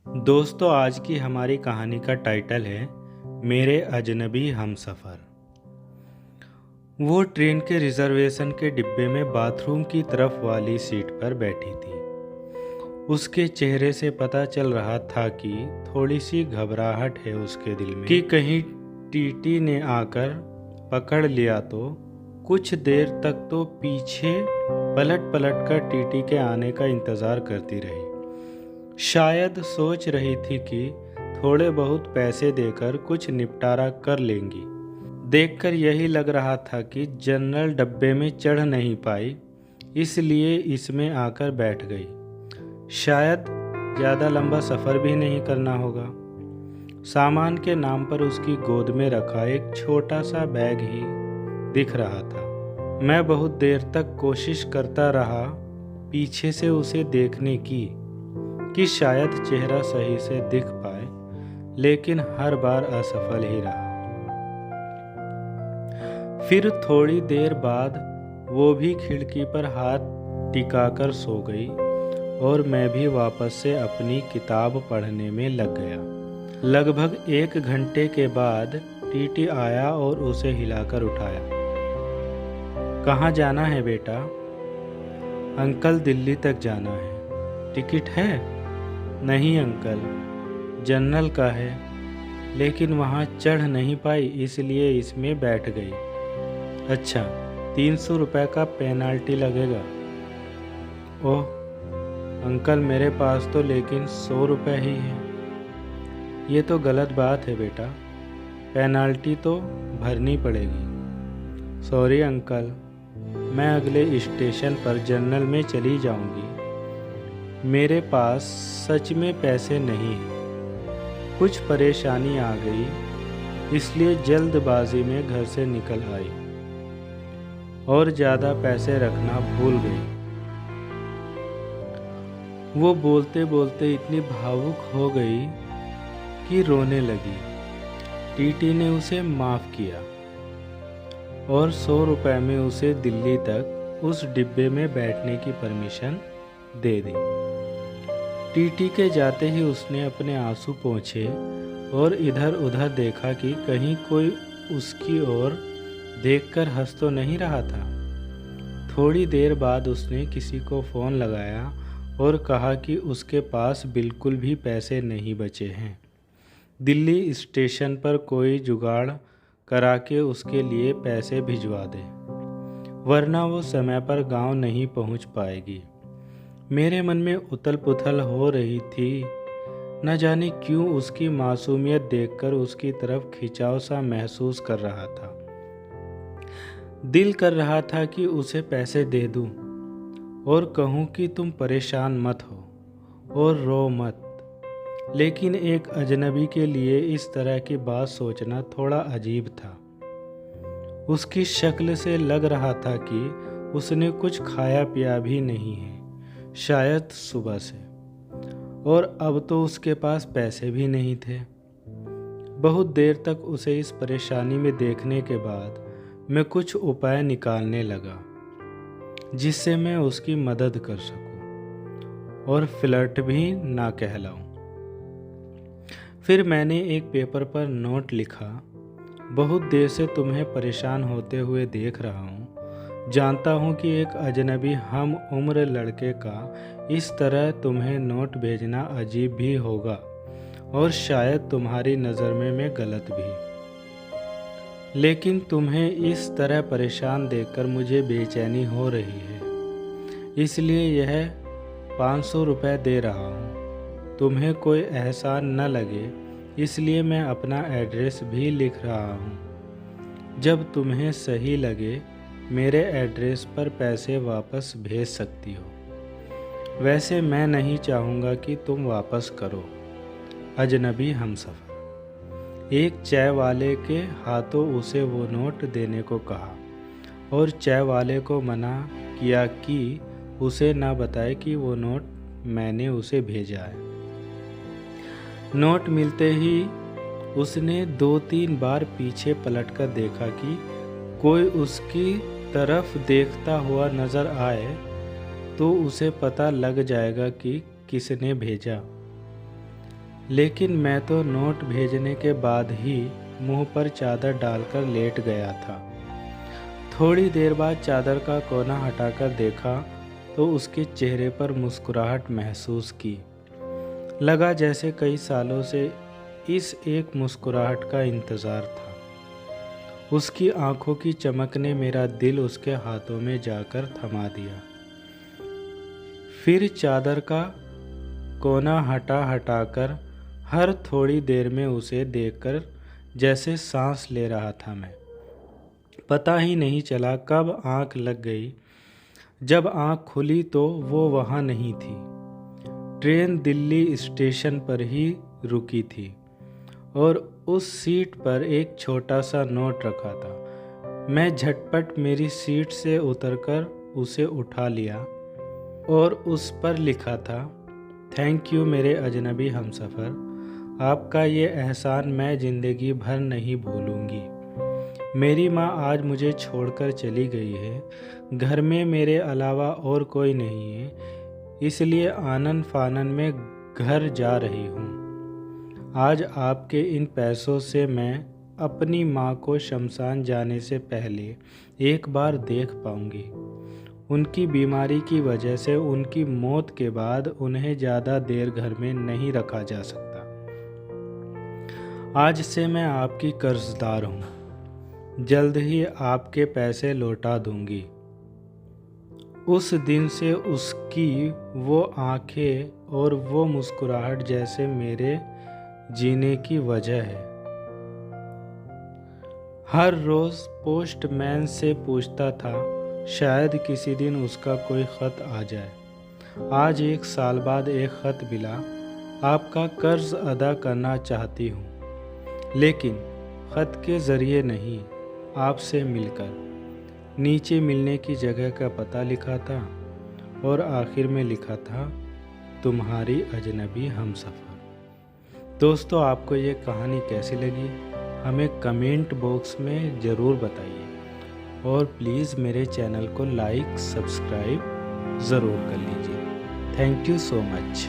दोस्तों, आज की हमारी कहानी का टाइटल है मेरे अजनबी हमसफ़र। वो ट्रेन के रिजर्वेशन के डिब्बे में बाथरूम की तरफ वाली सीट पर बैठी थी। उसके चेहरे से पता चल रहा था कि थोड़ी सी घबराहट है उसके दिल में कि कहीं टीटी ने आकर पकड़ लिया तो। कुछ देर तक तो पीछे पलट पलट कर टीटी के आने का इंतज़ार करती रही। शायद सोच रही थी कि थोड़े बहुत पैसे देकर कुछ निपटारा कर लेंगी। देखकर यही लग रहा था कि जनरल डब्बे में चढ़ नहीं पाई, इसलिए इसमें आकर बैठ गई। शायद ज़्यादा लंबा सफ़र भी नहीं करना होगा। सामान के नाम पर उसकी गोद में रखा एक छोटा सा बैग ही दिख रहा था। मैं बहुत देर तक कोशिश करता रहा पीछे से उसे देखने की कि शायद चेहरा सही से दिख पाए, लेकिन हर बार असफल ही रहा। फिर थोड़ी देर बाद वो भी खिड़की पर हाथ टिकाकर सो गई और मैं भी वापस से अपनी किताब पढ़ने में लग गया। लगभग 1 घंटे के बाद टीटी आया और उसे हिलाकर उठाया। कहाँ जाना है बेटा? अंकल, दिल्ली तक जाना है। टिकट है? नहीं अंकल, जनरल का है, लेकिन वहाँ चढ़ नहीं पाई, इसलिए इसमें बैठ गई। अच्छा, 300 रुपये का पेनाल्टी लगेगा। ओह अंकल, मेरे पास तो लेकिन 100 रुपये ही है। ये तो गलत बात है बेटा, पेनाल्टी तो भरनी पड़ेगी। सॉरी अंकल, मैं अगले स्टेशन पर जनरल में चली जाऊंगी। मेरे पास सच में पैसे नहीं हैं। कुछ परेशानी आ गई, इसलिए जल्दबाजी में घर से निकल आई और ज़्यादा पैसे रखना भूल गई। वो बोलते बोलते इतनी भावुक हो गई कि रोने लगी। टीटी ने उसे माफ़ किया और 100 रुपये में उसे दिल्ली तक उस डिब्बे में बैठने की परमिशन दे दी। टीटी के जाते ही उसने अपने आंसू पोंछे और इधर उधर देखा कि कहीं कोई उसकी ओर देखकर हंस तो नहीं रहा था। थोड़ी देर बाद उसने किसी को फ़ोन लगाया और कहा कि उसके पास बिल्कुल भी पैसे नहीं बचे हैं। दिल्ली स्टेशन पर कोई जुगाड़ करा के उसके लिए पैसे भिजवा दे, वरना वो समय पर गांव नहीं पहुंच पाएगी। मेरे मन में उथल पुथल हो रही थी। न जाने क्यों उसकी मासूमियत देखकर उसकी तरफ खिंचाव सा महसूस कर रहा था। दिल कर रहा था कि उसे पैसे दे दूं और कहूं कि तुम परेशान मत हो और रो मत, लेकिन एक अजनबी के लिए इस तरह की बात सोचना थोड़ा अजीब था। उसकी शक्ल से लग रहा था कि उसने कुछ खाया पिया भी नहीं है, शायद सुबह से, और अब तो उसके पास पैसे भी नहीं थे। बहुत देर तक उसे इस परेशानी में देखने के बाद मैं कुछ उपाय निकालने लगा जिससे मैं उसकी मदद कर सकूं और फ्लर्ट भी ना कहलाऊं। फिर मैंने एक पेपर पर नोट लिखा, बहुत देर से तुम्हें परेशान होते हुए देख रहा हूँ। जानता हूँ कि एक अजनबी हम उम्र लड़के का इस तरह तुम्हें नोट भेजना अजीब भी होगा और शायद तुम्हारी नज़र में मैं गलत भी, लेकिन तुम्हें इस तरह परेशान देखकर मुझे बेचैनी हो रही है, इसलिए यह 500 रुपये दे रहा हूँ। तुम्हें कोई एहसान न लगे, इसलिए मैं अपना एड्रेस भी लिख रहा हूँ। जब तुम्हें सही लगे मेरे एड्रेस पर पैसे वापस भेज सकती हो। वैसे मैं नहीं चाहूँगा कि तुम वापस करो। अजनबी हमसफ़र। एक चाय वाले के हाथों उसे वो नोट देने को कहा और चाय वाले को मना किया कि उसे ना बताए कि वो नोट मैंने उसे भेजा है। नोट मिलते ही उसने 2-3 बार पीछे पलटकर देखा कि कोई उसकी तरफ देखता हुआ नज़र आए तो उसे पता लग जाएगा कि किसने भेजा। लेकिन मैं तो नोट भेजने के बाद ही मुंह पर चादर डालकर लेट गया था। थोड़ी देर बाद चादर का कोना हटाकर देखा तो उसके चेहरे पर मुस्कुराहट महसूस की। लगा जैसे कई सालों से इस एक मुस्कुराहट का इंतज़ार था। उसकी आंखों की चमक ने मेरा दिल उसके हाथों में जाकर थमा दिया। फिर चादर का कोना हटाकर हर थोड़ी देर में उसे देखकर जैसे सांस ले रहा था मैं। पता ही नहीं चला कब आंख लग गई। जब आंख खुली तो वो वहाँ नहीं थी। ट्रेन दिल्ली स्टेशन पर ही रुकी थी और उस सीट पर एक छोटा सा नोट रखा था। मैं झटपट मेरी सीट से उतरकर उसे उठा लिया और उस पर लिखा था, थैंक यू मेरे अजनबी हमसफ़र, आपका ये एहसान मैं ज़िंदगी भर नहीं भूलूंगी। मेरी माँ आज मुझे छोड़कर चली गई है। घर में मेरे अलावा और कोई नहीं है, इसलिए आनन फानन में घर जा रही हूँ। आज आपके इन पैसों से मैं अपनी माँ को शमशान जाने से पहले एक बार देख पाऊँगी। उनकी बीमारी की वजह से उनकी मौत के बाद उन्हें ज़्यादा देर घर में नहीं रखा जा सकता। आज से मैं आपकी कर्जदार हूँ। जल्द ही आपके पैसे लौटा दूँगी। उस दिन से उसकी वो आंखें और वो मुस्कुराहट जैसे मेरे जीने की वजह है। हर रोज़ पोस्टमैन से पूछता था, शायद किसी दिन उसका कोई ख़त आ जाए। आज 1 साल बाद एक ख़त मिला, आपका कर्ज अदा करना चाहती हूँ, लेकिन ख़त के ज़रिए नहीं, आपसे मिलकर। नीचे मिलने की जगह का पता लिखा था और आखिर में लिखा था, तुम्हारी अजनबी हमसफ़र। दोस्तों, आपको ये कहानी कैसी लगी हमें कमेंट बॉक्स में ज़रूर बताइए और प्लीज़ मेरे चैनल को लाइक सब्सक्राइब ज़रूर कर लीजिए। Thank you so much.